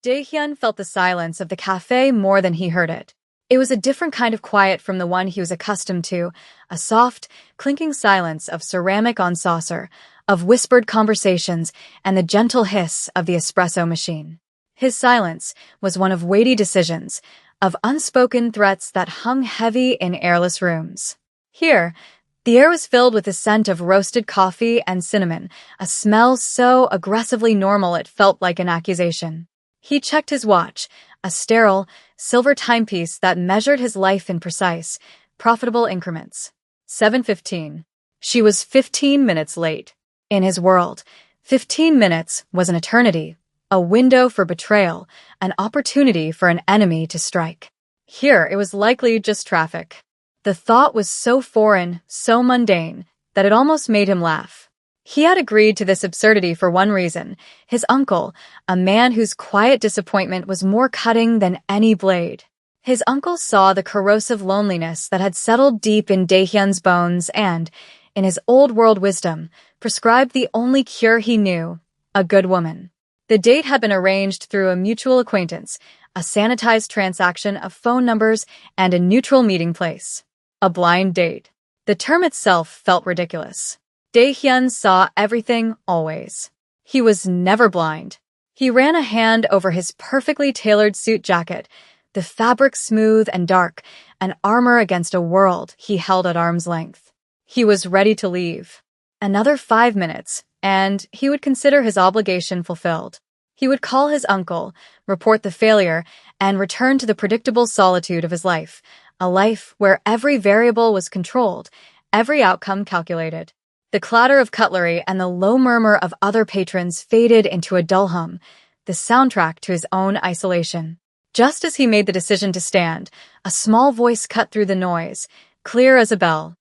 Dae-hyun felt the silence of the cafe more than he heard it. It was a different kind of quiet from the one he was accustomed to, a soft, clinking silence of ceramic on saucer, of whispered conversations, and the gentle hiss of the espresso machine. His silence was one of weighty decisions, of unspoken threats that hung heavy in airless rooms. Here, the air was filled with the scent of roasted coffee and cinnamon, a smell so aggressively normal it felt like an accusation. He checked his watch, a sterile, silver timepiece that measured his life in precise, profitable increments. 7:15. She was 15 minutes late. In his world, 15 minutes was an eternity, a window for betrayal, an opportunity for an enemy to strike. Here, it was likely just traffic. The thought was so foreign, so mundane, that it almost made him laugh. He had agreed to this absurdity for one reason: his uncle, a man whose quiet disappointment was more cutting than any blade. His uncle saw the corrosive loneliness that had settled deep in Dae-hyun's bones and, in his old-world wisdom, prescribed the only cure he knew: a good woman. The date had been arranged through a mutual acquaintance, a sanitized transaction of phone numbers, and a neutral meeting place. A blind date. The term itself felt ridiculous. Dae-hyun saw everything, always. He was never blind. He ran a hand over his perfectly tailored suit jacket, the fabric smooth and dark, an armor against a world he held at arm's length. He was ready to leave. Another 5 minutes, and he would consider his obligation fulfilled. He would call his uncle, report the failure, and return to the predictable solitude of his life, a life where every variable was controlled, every outcome calculated. The clatter of cutlery and the low murmur of other patrons faded into a dull hum, the soundtrack to his own isolation. Just as he made the decision to stand, a small voice cut through the noise, clear as a bell.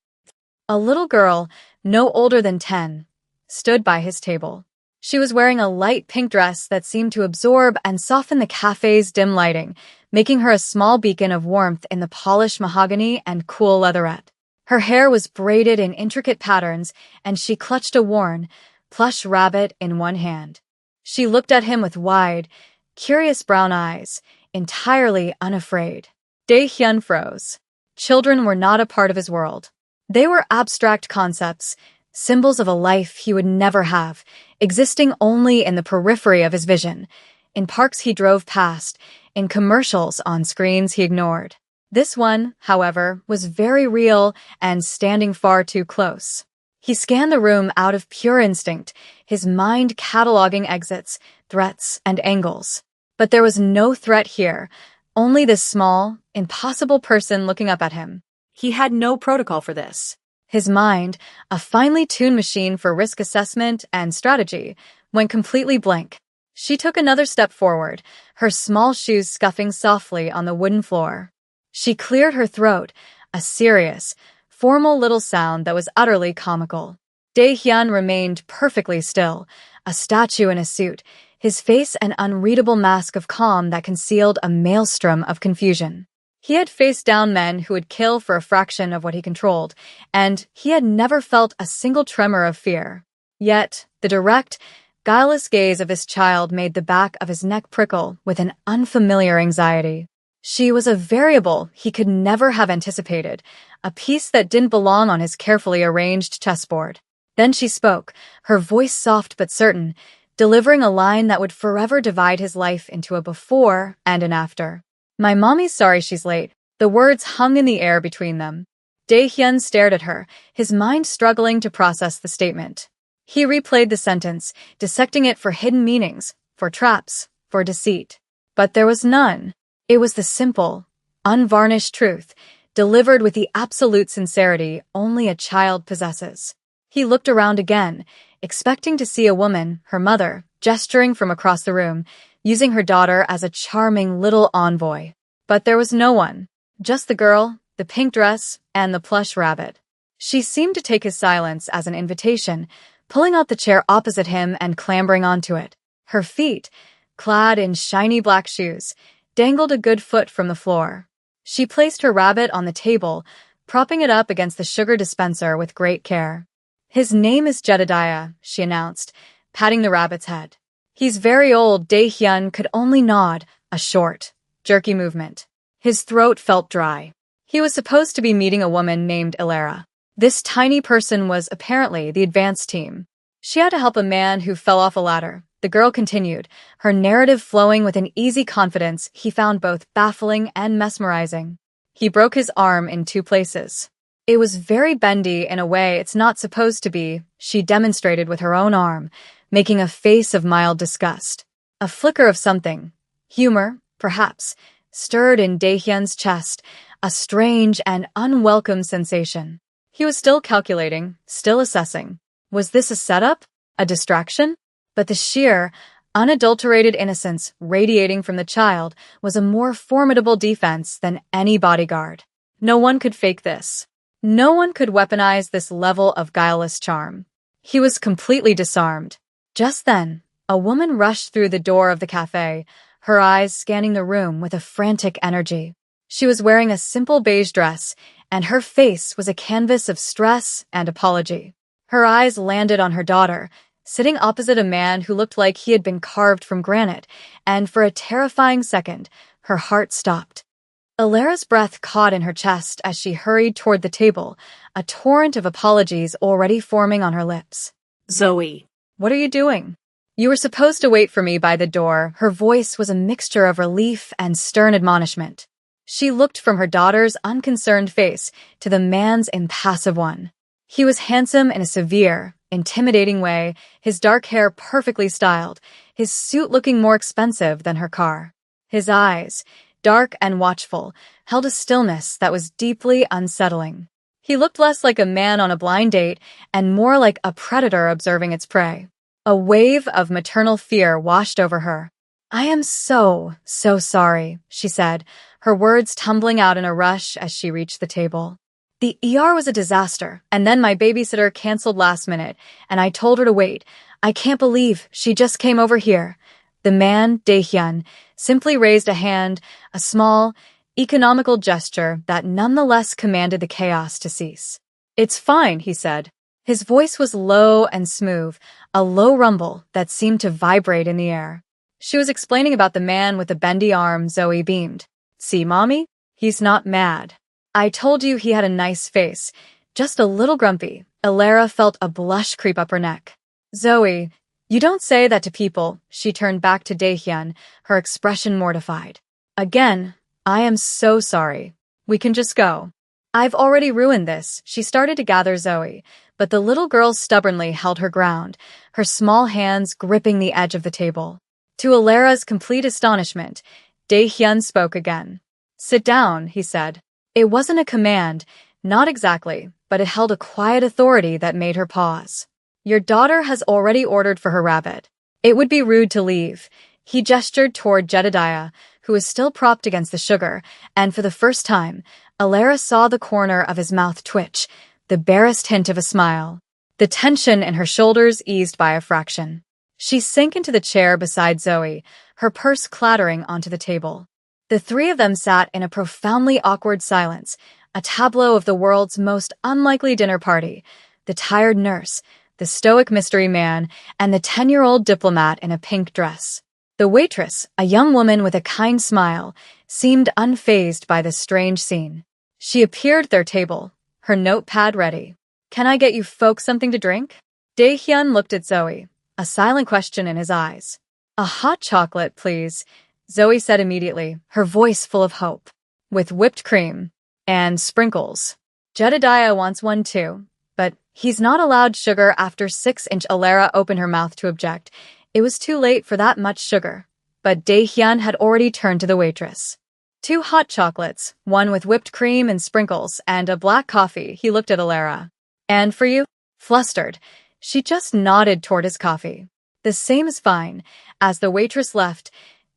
A little girl, no older than 10, stood by his table. She was wearing a light pink dress that seemed to absorb and soften the cafe's dim lighting, making her a small beacon of warmth in the polished mahogany and cool leatherette. Her hair was braided in intricate patterns, and she clutched a worn, plush rabbit in one hand. She looked at him with wide, curious brown eyes, entirely unafraid. Dae-hyun froze. Children were not a part of his world. They were abstract concepts, symbols of a life he would never have, existing only in the periphery of his vision, in parks he drove past, in commercials on screens he ignored. This one, however, was very real and standing far too close. He scanned the room out of pure instinct, his mind cataloging exits, threats, and angles. But there was no threat here, only this small, impossible person looking up at him. He had no protocol for this. His mind, a finely tuned machine for risk assessment and strategy, went completely blank. She took another step forward, her small shoes scuffing softly on the wooden floor. She cleared her throat, a serious, formal little sound that was utterly comical. Dae-hyun remained perfectly still, a statue in a suit, his face an unreadable mask of calm that concealed a maelstrom of confusion. He had faced down men who would kill for a fraction of what he controlled, and he had never felt a single tremor of fear. Yet, the direct, guileless gaze of his child made the back of his neck prickle with an unfamiliar anxiety. She was a variable he could never have anticipated, a piece that didn't belong on his carefully arranged chessboard. Then she spoke, her voice soft but certain, delivering a line that would forever divide his life into a before and an after. "My mommy's sorry she's late." The words hung in the air between them. Dae-hyun stared at her, his mind struggling to process the statement. He replayed the sentence, dissecting it for hidden meanings, for traps, for deceit. But there was none. It was the simple, unvarnished truth, delivered with the absolute sincerity only a child possesses. He looked around again, expecting to see a woman, her mother, gesturing from across the room, using her daughter as a charming little envoy. But there was no one, just the girl, the pink dress, and the plush rabbit. She seemed to take his silence as an invitation, pulling out the chair opposite him and clambering onto it. Her feet, clad in shiny black shoes, dangled a good foot from the floor. She placed her rabbit on the table, propping it up against the sugar dispenser with great care. "His name is Jedediah," she announced, patting the rabbit's head. He's very old. Dae-hyun could only nod, a short, jerky movement. His throat felt dry. He was supposed to be meeting a woman named Ilera. This tiny person was apparently the advanced team. She had to help a man who fell off a ladder. The girl continued, her narrative flowing with an easy confidence he found both baffling and mesmerizing. He broke his arm in 2 places. It was very bendy in a way it's not supposed to be, she demonstrated with her own arm, making a face of mild disgust. A flicker of something, humor, perhaps, stirred in Dae-hyun's chest, a strange and unwelcome sensation. He was still calculating, still assessing. Was this a setup? A distraction? But the sheer, unadulterated innocence radiating from the child was a more formidable defense than any bodyguard. No one could fake this. No one could weaponize this level of guileless charm. He was completely disarmed. Just then, a woman rushed through the door of the cafe, her eyes scanning the room with a frantic energy. She was wearing a simple beige dress, and her face was a canvas of stress and apology. Her eyes landed on her daughter, sitting opposite a man who looked like he had been carved from granite, and for a terrifying second, her heart stopped. Ilera's breath caught in her chest as she hurried toward the table, a torrent of apologies already forming on her lips. Zoe. What are you doing? You were supposed to wait for me by the door. Her voice was a mixture of relief and stern admonishment. She looked from her daughter's unconcerned face to the man's impassive one. He was handsome in a severe, intimidating way, his dark hair perfectly styled, his suit looking more expensive than her car. His eyes, dark and watchful, held a stillness that was deeply unsettling. He looked less like a man on a blind date and more like a predator observing its prey. A wave of maternal fear washed over her. I am so sorry, she said, her words tumbling out in a rush as she reached the table. The ER was a disaster, and then my babysitter canceled last minute, and I told her to wait. I can't believe she just came over here. The man, Dae-hyun, simply raised a hand, a small, economical gesture that nonetheless commanded the chaos to cease. It's fine, he said. His voice was low and smooth, a low rumble that seemed to vibrate in the air. She was explaining about the man with the bendy arm. Zoe beamed. See, Mommy? He's not mad. I told you he had a nice face, just a little grumpy. Ilera felt a blush creep up her neck. Zoe, you don't say that to people. She turned back to Dae-hyun, her expression mortified. Again, I am so sorry. We can just go. I've already ruined this. She started to gather Zoe, but the little girl stubbornly held her ground, her small hands gripping the edge of the table. To Ilera's complete astonishment, Dae-hyun spoke again. Sit down, he said. It wasn't a command, not exactly, but it held a quiet authority that made her pause. Your daughter has already ordered for her rabbit. It would be rude to leave. He gestured toward Jedediah, who was still propped against the sugar, and for the first time, Ilera saw the corner of his mouth twitch, the barest hint of a smile. The tension in her shoulders eased by a fraction. She sank into the chair beside Zoe, her purse clattering onto the table. The 3 of them sat in a profoundly awkward silence, a tableau of the world's most unlikely dinner party, the tired nurse, the stoic mystery man, and the 10-year-old diplomat in a pink dress. The waitress, a young woman with a kind smile, seemed unfazed by this strange scene. She appeared at their table, her notepad ready. Can I get you folks something to drink? Dae-hyun looked at Zoe, a silent question in his eyes. A hot chocolate, please, Zoe said immediately, her voice full of hope. With whipped cream. And sprinkles. Jedediah wants one too, but he's not allowed sugar after 6-inch. Ilera opened her mouth to object. It was too late for that much sugar, but Dae-hyun had already turned to the waitress. 2 hot chocolates, one with whipped cream and sprinkles, and a black coffee. He looked at Ilera. And for you? Flustered, she just nodded toward his coffee. The same is fine. As the waitress left,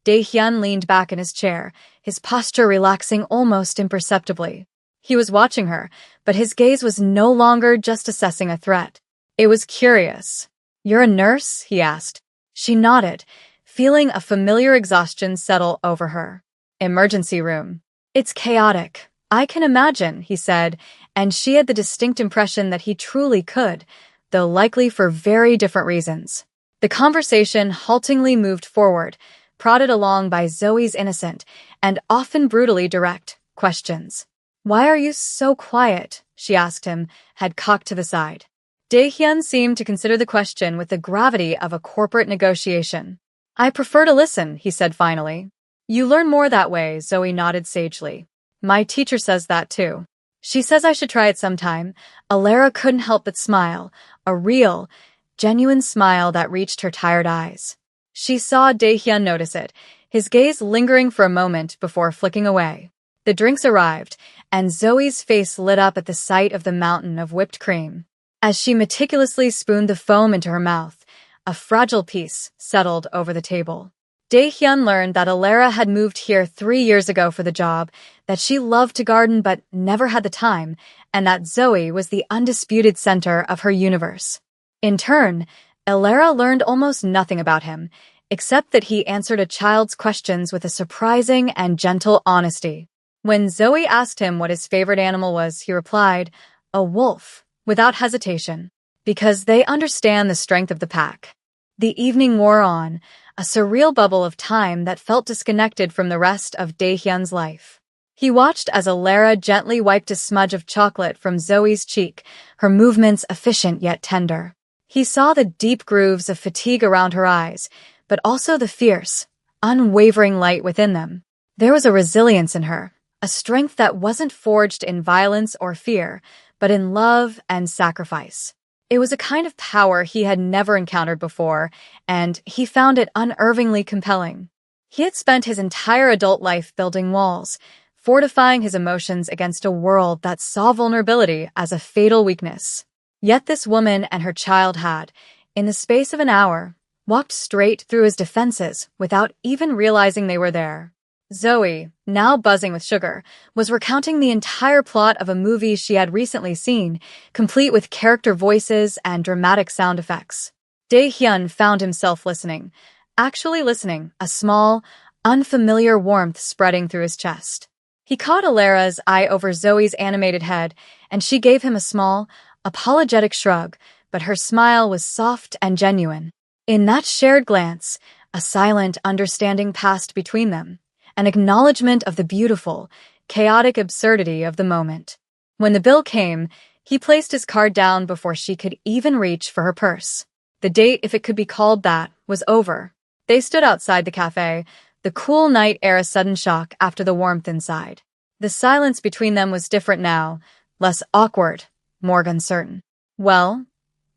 Dae-hyun leaned back in his chair, his posture relaxing almost imperceptibly. He was watching her, but his gaze was no longer just assessing a threat. It was curious. You're a nurse? He asked. She nodded, feeling a familiar exhaustion settle over her. Emergency room. It's chaotic. I can imagine, he said, and she had the distinct impression that he truly could, though likely for very different reasons. The conversation haltingly moved forward, prodded along by Zoe's innocent and often brutally direct questions. "Why are you so quiet?" she asked him, head cocked to the side. Dae-hyun seemed to consider the question with the gravity of a corporate negotiation. "I prefer to listen," he said finally. "You learn more that way," Zoe nodded sagely. "My teacher says that too. She says I should try it sometime." Alara couldn't help but smile, a real, genuine smile that reached her tired eyes. She saw Dae-hyun notice it, his gaze lingering for a moment before flicking away. The drinks arrived, and Zoe's face lit up at the sight of the mountain of whipped cream. As she meticulously spooned the foam into her mouth, a fragile peace settled over the table. Dae-hyun learned that Alara had moved here 3 years ago for the job, that she loved to garden but never had the time, and that Zoe was the undisputed center of her universe. In turn, Alara learned almost nothing about him, except that he answered a child's questions with a surprising and gentle honesty. When Zoe asked him what his favorite animal was, he replied, "A wolf," without hesitation, because they understand the strength of the pack. The evening wore on, a surreal bubble of time that felt disconnected from the rest of Dae-hyun's life. He watched as Alara gently wiped a smudge of chocolate from Zoe's cheek, her movements efficient yet tender. He saw the deep grooves of fatigue around her eyes, but also the fierce, unwavering light within them. There was a resilience in her, a strength that wasn't forged in violence or fear, but in love and sacrifice. It was a kind of power he had never encountered before, and he found it unnervingly compelling. He had spent his entire adult life building walls, fortifying his emotions against a world that saw vulnerability as a fatal weakness. Yet this woman and her child had, in the space of an hour, walked straight through his defenses without even realizing they were there. Zoe, now buzzing with sugar, was recounting the entire plot of a movie she had recently seen, complete with character voices and dramatic sound effects. Dae-hyun found himself listening, actually listening, a small, unfamiliar warmth spreading through his chest. He caught Alara's eye over Zoe's animated head, and she gave him a small, apologetic shrug, but her smile was soft and genuine. In that shared glance, a silent understanding passed between them, an acknowledgement of the beautiful, chaotic absurdity of the moment. When the bill came, he placed his card down before she could even reach for her purse. The date, if it could be called that, was over. They stood outside the cafe, the cool night air a sudden shock after the warmth inside. The silence between them was different now, less awkward, more uncertain. "Well?"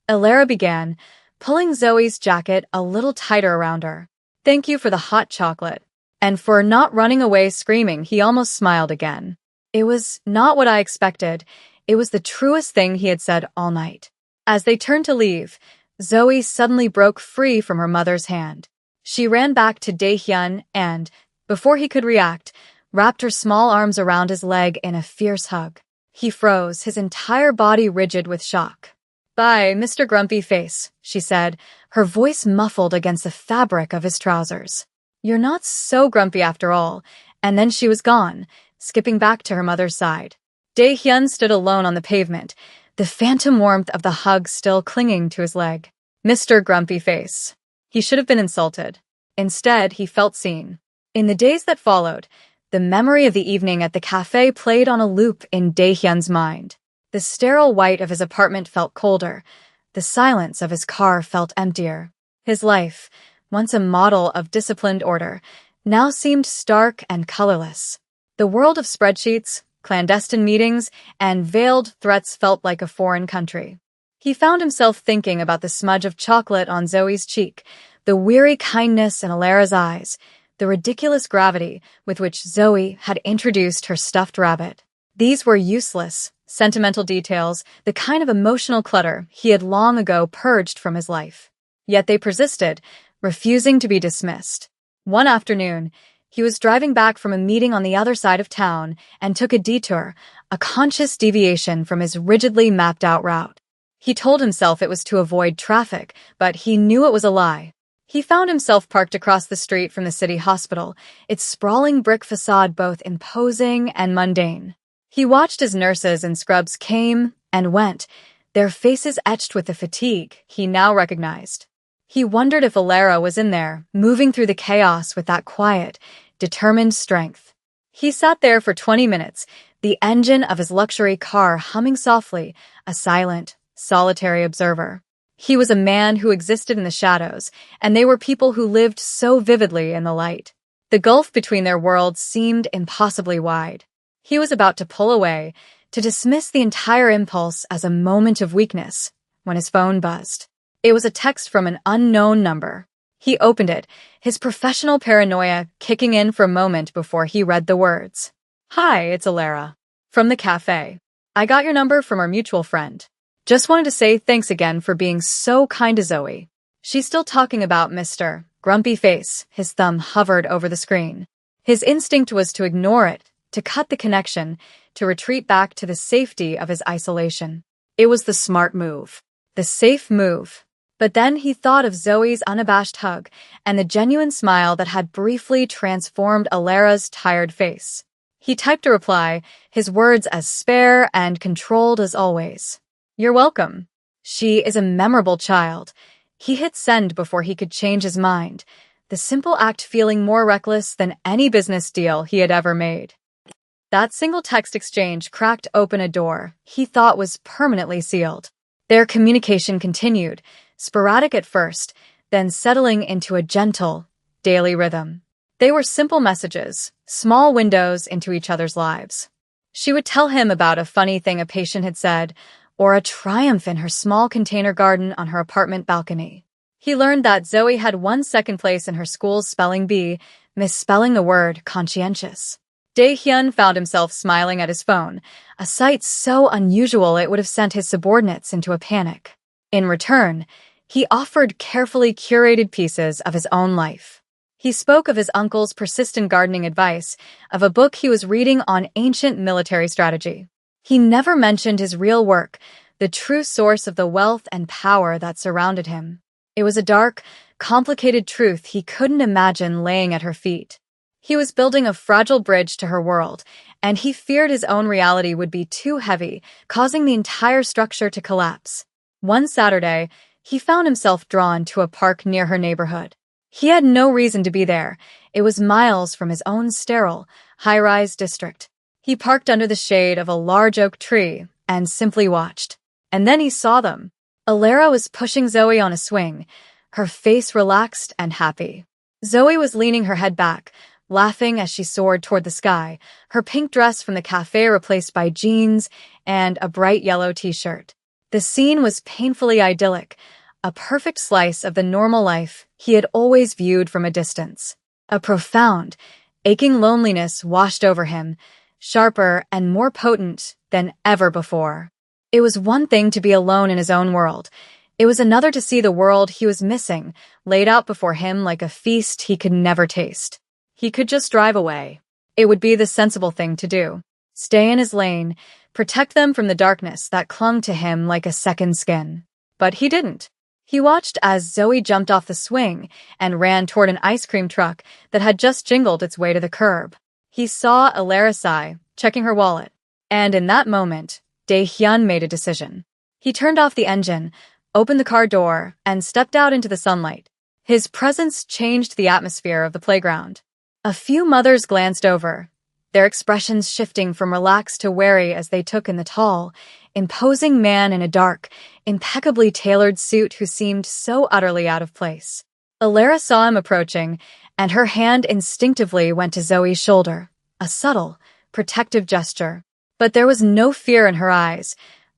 Alara began, pulling Zoe's jacket a little tighter around her. "Thank you for the hot chocolate. And for not running away screaming." He almost smiled again. It was not what I expected. It was the truest thing he had said all night. As they turned to leave, Zoe suddenly broke free from her mother's hand. She ran back to Dae-hyun and, before he could react, wrapped her small arms around his leg in a fierce hug. He froze, his entire body rigid with shock. "Bye, Mr. Grumpy Face," she said, her voice muffled against the fabric of his trousers. "You're not so grumpy after all," and then she was gone, skipping back to her mother's side. Dae-hyun stood alone on the pavement, the phantom warmth of the hug still clinging to his leg. Mr. Grumpy Face. He should have been insulted. Instead, he felt seen. In the days that followed, the memory of the evening at the cafe played on a loop in Dae-hyun's mind. The sterile white of his apartment felt colder. The silence of his car felt emptier. His life, once a model of disciplined order, now seemed stark and colorless. The world of spreadsheets, clandestine meetings, and veiled threats felt like a foreign country. He found himself thinking about the smudge of chocolate on Zoe's cheek, the weary kindness in Alara's eyes, the ridiculous gravity with which Zoe had introduced her stuffed rabbit. These were useless, sentimental details, the kind of emotional clutter he had long ago purged from his life. Yet they persisted, refusing to be dismissed. One afternoon, he was driving back from a meeting on the other side of town and took a detour, a conscious deviation from his rigidly mapped-out route. He told himself it was to avoid traffic, but he knew it was a lie. He found himself parked across the street from the city hospital, its sprawling brick facade both imposing and mundane. He watched as nurses and scrubs came and went, their faces etched with the fatigue he now recognized. He wondered if Alara was in there, moving through the chaos with that quiet, determined strength. He sat there for 20 minutes, the engine of his luxury car humming softly, a silent, solitary observer. He was a man who existed in the shadows, and they were people who lived so vividly in the light. The gulf between their worlds seemed impossibly wide. He was about to pull away, to dismiss the entire impulse as a moment of weakness, when his phone buzzed. It was a text from an unknown number. He opened it, his professional paranoia kicking in for a moment before he read the words. "Hi, it's Alara. From the cafe. I got your number from our mutual friend. Just wanted to say thanks again for being so kind to Zoe." She's still talking about Mr. Grumpy Face. His thumb hovered over the screen. His instinct was to ignore it, to cut the connection, to retreat back to the safety of his isolation. It was the smart move. The safe move. But then he thought of Zoe's unabashed hug and the genuine smile that had briefly transformed Alara's tired face. He typed a reply, his words as spare and controlled as always. "You're welcome. She is a memorable child." He hit send before he could change his mind, the simple act feeling more reckless than any business deal he had ever made. That single text exchange cracked open a door he thought was permanently sealed. Their communication continued, sporadic at first, then settling into a gentle, daily rhythm. They were simple messages, small windows into each other's lives. She would tell him about a funny thing a patient had said, or a triumph in her small container garden on her apartment balcony. He learned that Zoe had won second place in her school's spelling bee, misspelling the word conscientious. Dae-hyun found himself smiling at his phone, a sight so unusual it would have sent his subordinates into a panic. In return, he offered carefully curated pieces of his own life. He spoke of his uncle's persistent gardening advice, of a book he was reading on ancient military strategy. He never mentioned his real work, the true source of the wealth and power that surrounded him. It was a dark, complicated truth he couldn't imagine laying at her feet. He was building a fragile bridge to her world, and he feared his own reality would be too heavy, causing the entire structure to collapse. One Saturday, he found himself drawn to a park near her neighborhood. He had no reason to be there. It was miles from his own sterile, high-rise district. He parked under the shade of a large oak tree and simply watched. And then he saw them. Alara was pushing Zoe on a swing, her face relaxed and happy. Zoe was leaning her head back, laughing as she soared toward the sky, her pink dress from the cafe replaced by jeans and a bright yellow t-shirt. The scene was painfully idyllic, a perfect slice of the normal life he had always viewed from a distance. A profound, aching loneliness washed over him, sharper and more potent than ever before. It was one thing to be alone in his own world. It was another to see the world he was missing laid out before him like a feast he could never taste. He could just drive away. It would be the sensible thing to do. Stay in his lane, protect them from the darkness that clung to him like a second skin. But he didn't. He watched as Zoe jumped off the swing and ran toward an ice cream truck that had just jingled its way to the curb. He saw Alara sigh, checking her wallet. And in that moment, Dae-hyun made a decision. He turned off the engine, opened the car door, and stepped out into the sunlight. His presence changed the atmosphere of the playground. A few mothers glanced over, their expressions shifting from relaxed to wary as they took in the tall, imposing man in a dark, impeccably tailored suit who seemed so utterly out of place. Alara saw him approaching, and her hand instinctively went to Zoe's shoulder, a subtle, protective gesture. But there was no fear in her eyes,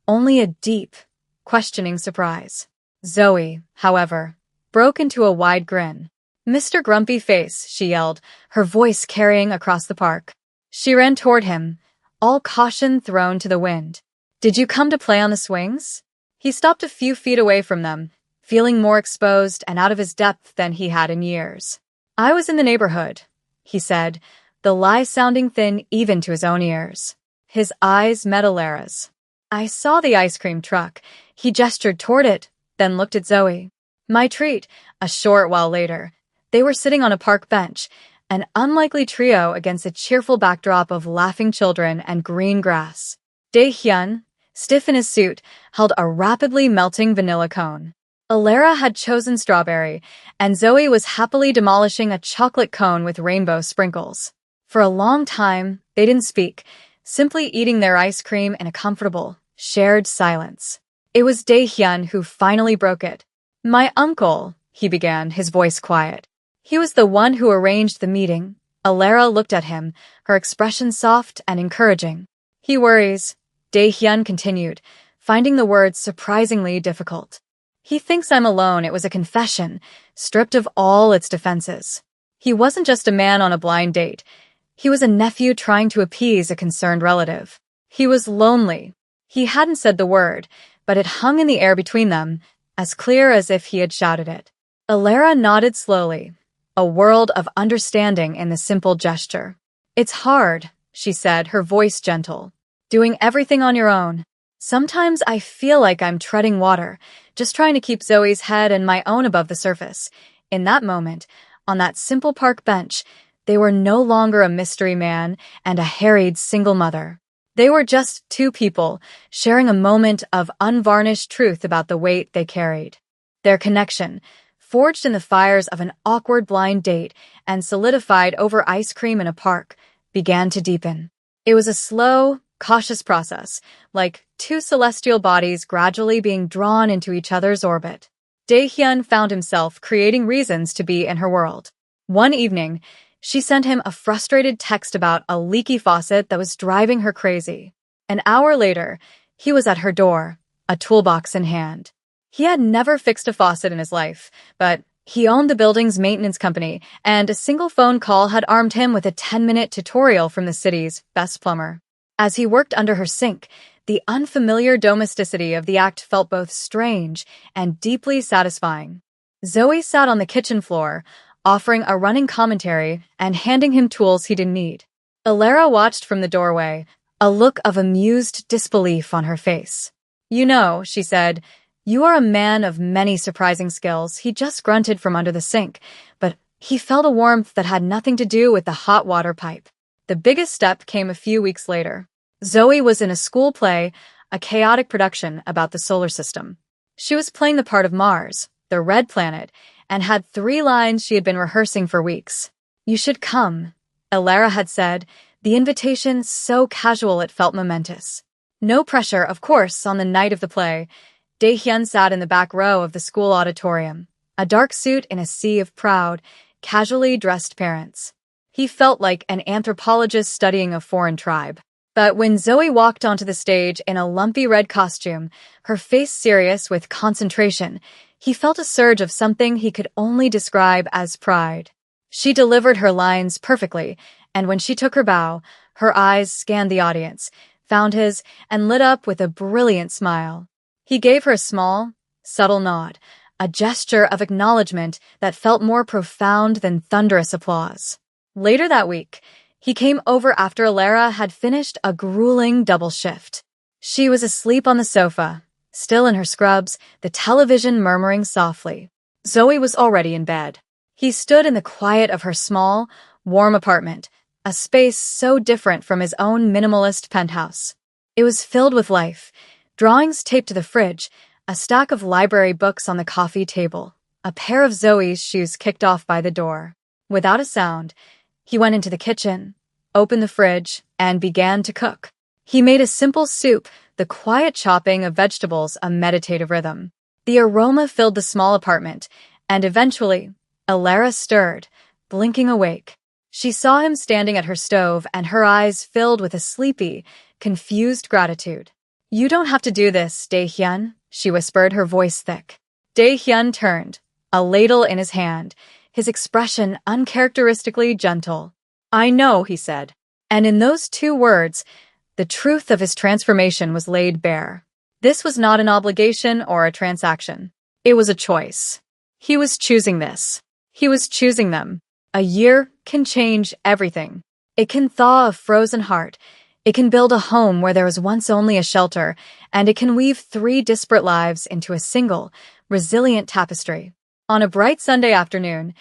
only a deep, questioning surprise. Zoe, however, broke into a wide grin. "Mr. Grumpy Face," she yelled, her voice carrying across the park. She ran toward him, all caution thrown to the wind. "Did you come to play on the swings?" He stopped a few feet away from them, feeling more exposed and out of his depth than he had in years. "I was in the neighborhood," he said, the lie sounding thin even to his own ears. His eyes met Alara's. "I saw the ice cream truck." He gestured toward it, then looked at Zoe. "My treat." A short while later, they were sitting on a park bench, an unlikely trio against a cheerful backdrop of laughing children and green grass. Dae-hyun, stiff in his suit, held a rapidly melting vanilla cone. Alara had chosen strawberry, and Zoe was happily demolishing a chocolate cone with rainbow sprinkles. For a long time, they didn't speak, simply eating their ice cream in a comfortable, shared silence. It was Dae-hyun who finally broke it. "My uncle," he began, his voice quiet. He was the one who arranged the meeting. Alara looked at him, her expression soft and encouraging. "He worries," Dae-hyun continued, finding the words surprisingly difficult. "He thinks I'm alone." It was a confession, stripped of all its defenses. He wasn't just a man on a blind date. He was a nephew trying to appease a concerned relative. He was lonely. He hadn't said the word, but it hung in the air between them, as clear as if he had shouted it. Alara nodded slowly, a world of understanding in the simple gesture. "It's hard," she said, her voice gentle. "Doing everything on your own. Sometimes I feel like I'm treading water, just trying to keep Zoe's head and my own above the surface." In that moment, on that simple park bench, they were no longer a mystery man and a harried single mother. They were just two people, sharing a moment of unvarnished truth about the weight they carried. Their connection, forged in the fires of an awkward blind date and solidified over ice cream in a park, began to deepen. It was a slow, cautious process, like two celestial bodies gradually being drawn into each other's orbit. Dae-hyun found himself creating reasons to be in her world. One evening, she sent him a frustrated text about a leaky faucet that was driving her crazy. An hour later, he was at her door, a toolbox in hand. He had never fixed a faucet in his life, but he owned the building's maintenance company, and a single phone call had armed him with a 10-minute tutorial from the city's best plumber. As he worked under her sink, the unfamiliar domesticity of the act felt both strange and deeply satisfying. Zoe sat on the kitchen floor, offering a running commentary and handing him tools he didn't need. Alara watched from the doorway, a look of amused disbelief on her face. "You know," she said, "you are a man of many surprising skills." He just grunted from under the sink, but he felt a warmth that had nothing to do with the hot water pipe. The biggest step came a few weeks later. Zoe was in a school play, a chaotic production about the solar system. She was playing the part of Mars, the red planet, and had 3 lines she had been rehearsing for weeks. "You should come," Alara had said, the invitation so casual it felt momentous. No pressure, of course, on the night of the play. Dae-hyun sat in the back row of the school auditorium, a dark suit in a sea of proud, casually dressed parents. He felt like an anthropologist studying a foreign tribe. But when Zoe walked onto the stage in a lumpy red costume, her face serious with concentration, he felt a surge of something he could only describe as pride. She delivered her lines perfectly, and when she took her bow, her eyes scanned the audience, found his, and lit up with a brilliant smile. He gave her a small, subtle nod, a gesture of acknowledgement that felt more profound than thunderous applause. Later that week, he came over after Alara had finished a grueling double shift. She was asleep on the sofa, still in her scrubs, the television murmuring softly. Zoe was already in bed. He stood in the quiet of her small, warm apartment, a space so different from his own minimalist penthouse. It was filled with life, drawings taped to the fridge, a stack of library books on the coffee table, a pair of Zoe's shoes kicked off by the door. Without a sound, he went into the kitchen, opened the fridge, and began to cook. He made a simple soup, the quiet chopping of vegetables a meditative rhythm. The aroma filled the small apartment, and eventually, Alara stirred, blinking awake. She saw him standing at her stove, and her eyes filled with a sleepy, confused gratitude. "You don't have to do this, Dae-hyun," she whispered, her voice thick. Dae-hyun turned, a ladle in his hand, his expression uncharacteristically gentle. "I know," he said. And in those 2 words, the truth of his transformation was laid bare. This was not an obligation or a transaction. It was a choice. He was choosing this. He was choosing them. A year can change everything. It can thaw a frozen heart. It can build a home where there was once only a shelter, and it can weave 3 disparate lives into a single, resilient tapestry. On a bright Sunday afternoon,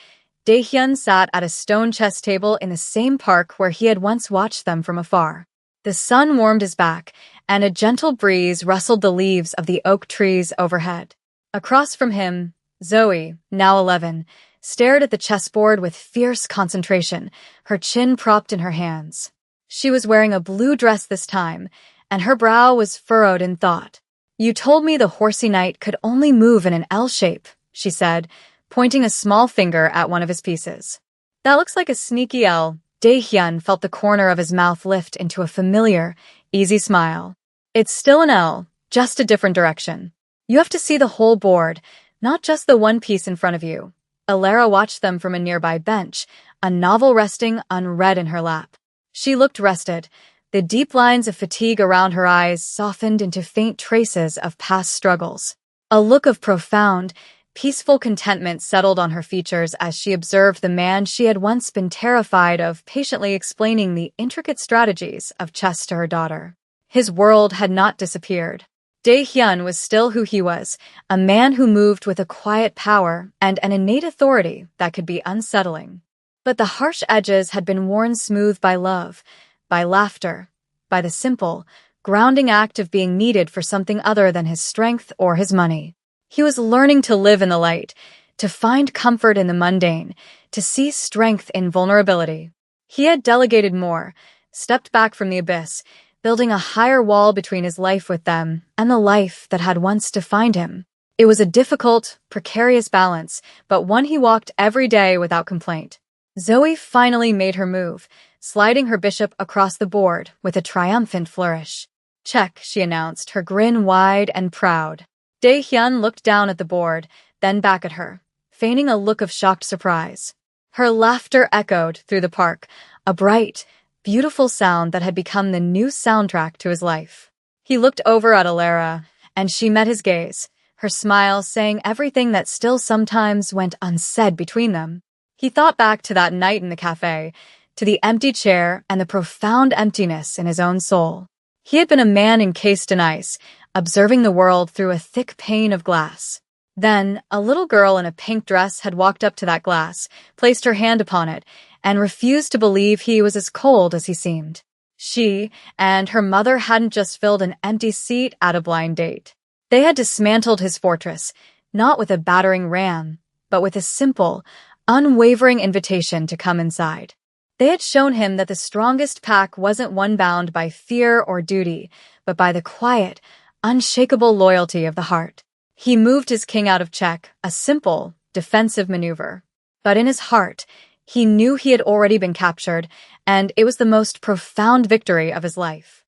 Dae-hyun sat at a stone chess table in the same park where he had once watched them from afar. The sun warmed his back, and a gentle breeze rustled the leaves of the oak trees overhead. Across from him, Zoe, now 11, stared at the chessboard with fierce concentration, her chin propped in her hands. She was wearing a blue dress this time, and her brow was furrowed in thought. "You told me the horsey knight could only move in an L shape," she said, pointing a small finger at one of his pieces. "That looks like a sneaky L." Dae-hyun felt the corner of his mouth lift into a familiar, easy smile. "It's still an L, just a different direction. You have to see the whole board, not just the one piece in front of you." Alara watched them from a nearby bench, a novel resting unread in her lap. She looked rested. The deep lines of fatigue around her eyes softened into faint traces of past struggles. A look of profound, peaceful contentment settled on her features as she observed the man she had once been terrified of patiently explaining the intricate strategies of chess to her daughter. His world had not disappeared. Dae-hyun was still who he was, a man who moved with a quiet power and an innate authority that could be unsettling. But the harsh edges had been worn smooth by love, by laughter, by the simple, grounding act of being needed for something other than his strength or his money. He was learning to live in the light, to find comfort in the mundane, to see strength in vulnerability. He had delegated more, stepped back from the abyss, building a higher wall between his life with them and the life that had once defined him. It was a difficult, precarious balance, but one he walked every day without complaint. Zoe finally made her move, sliding her bishop across the board with a triumphant flourish. "Check," she announced, her grin wide and proud. Dae-hyun looked down at the board, then back at her, feigning a look of shocked surprise. Her laughter echoed through the park, a bright, beautiful sound that had become the new soundtrack to his life. He looked over at Alara, and she met his gaze, her smile saying everything that still sometimes went unsaid between them. He thought back to that night in the cafe, to the empty chair and the profound emptiness in his own soul. He had been a man encased in ice, observing the world through a thick pane of glass. Then, a little girl in a pink dress had walked up to that glass, placed her hand upon it, and refused to believe he was as cold as he seemed. She and her mother hadn't just filled an empty seat at a blind date. They had dismantled his fortress, not with a battering ram, but with a simple, unwavering invitation to come inside. They had shown him that the strongest pack wasn't one bound by fear or duty, but by the quiet, unshakable loyalty of the heart. He moved his king out of check, a simple, defensive maneuver. But in his heart, he knew he had already been captured, and it was the most profound victory of his life.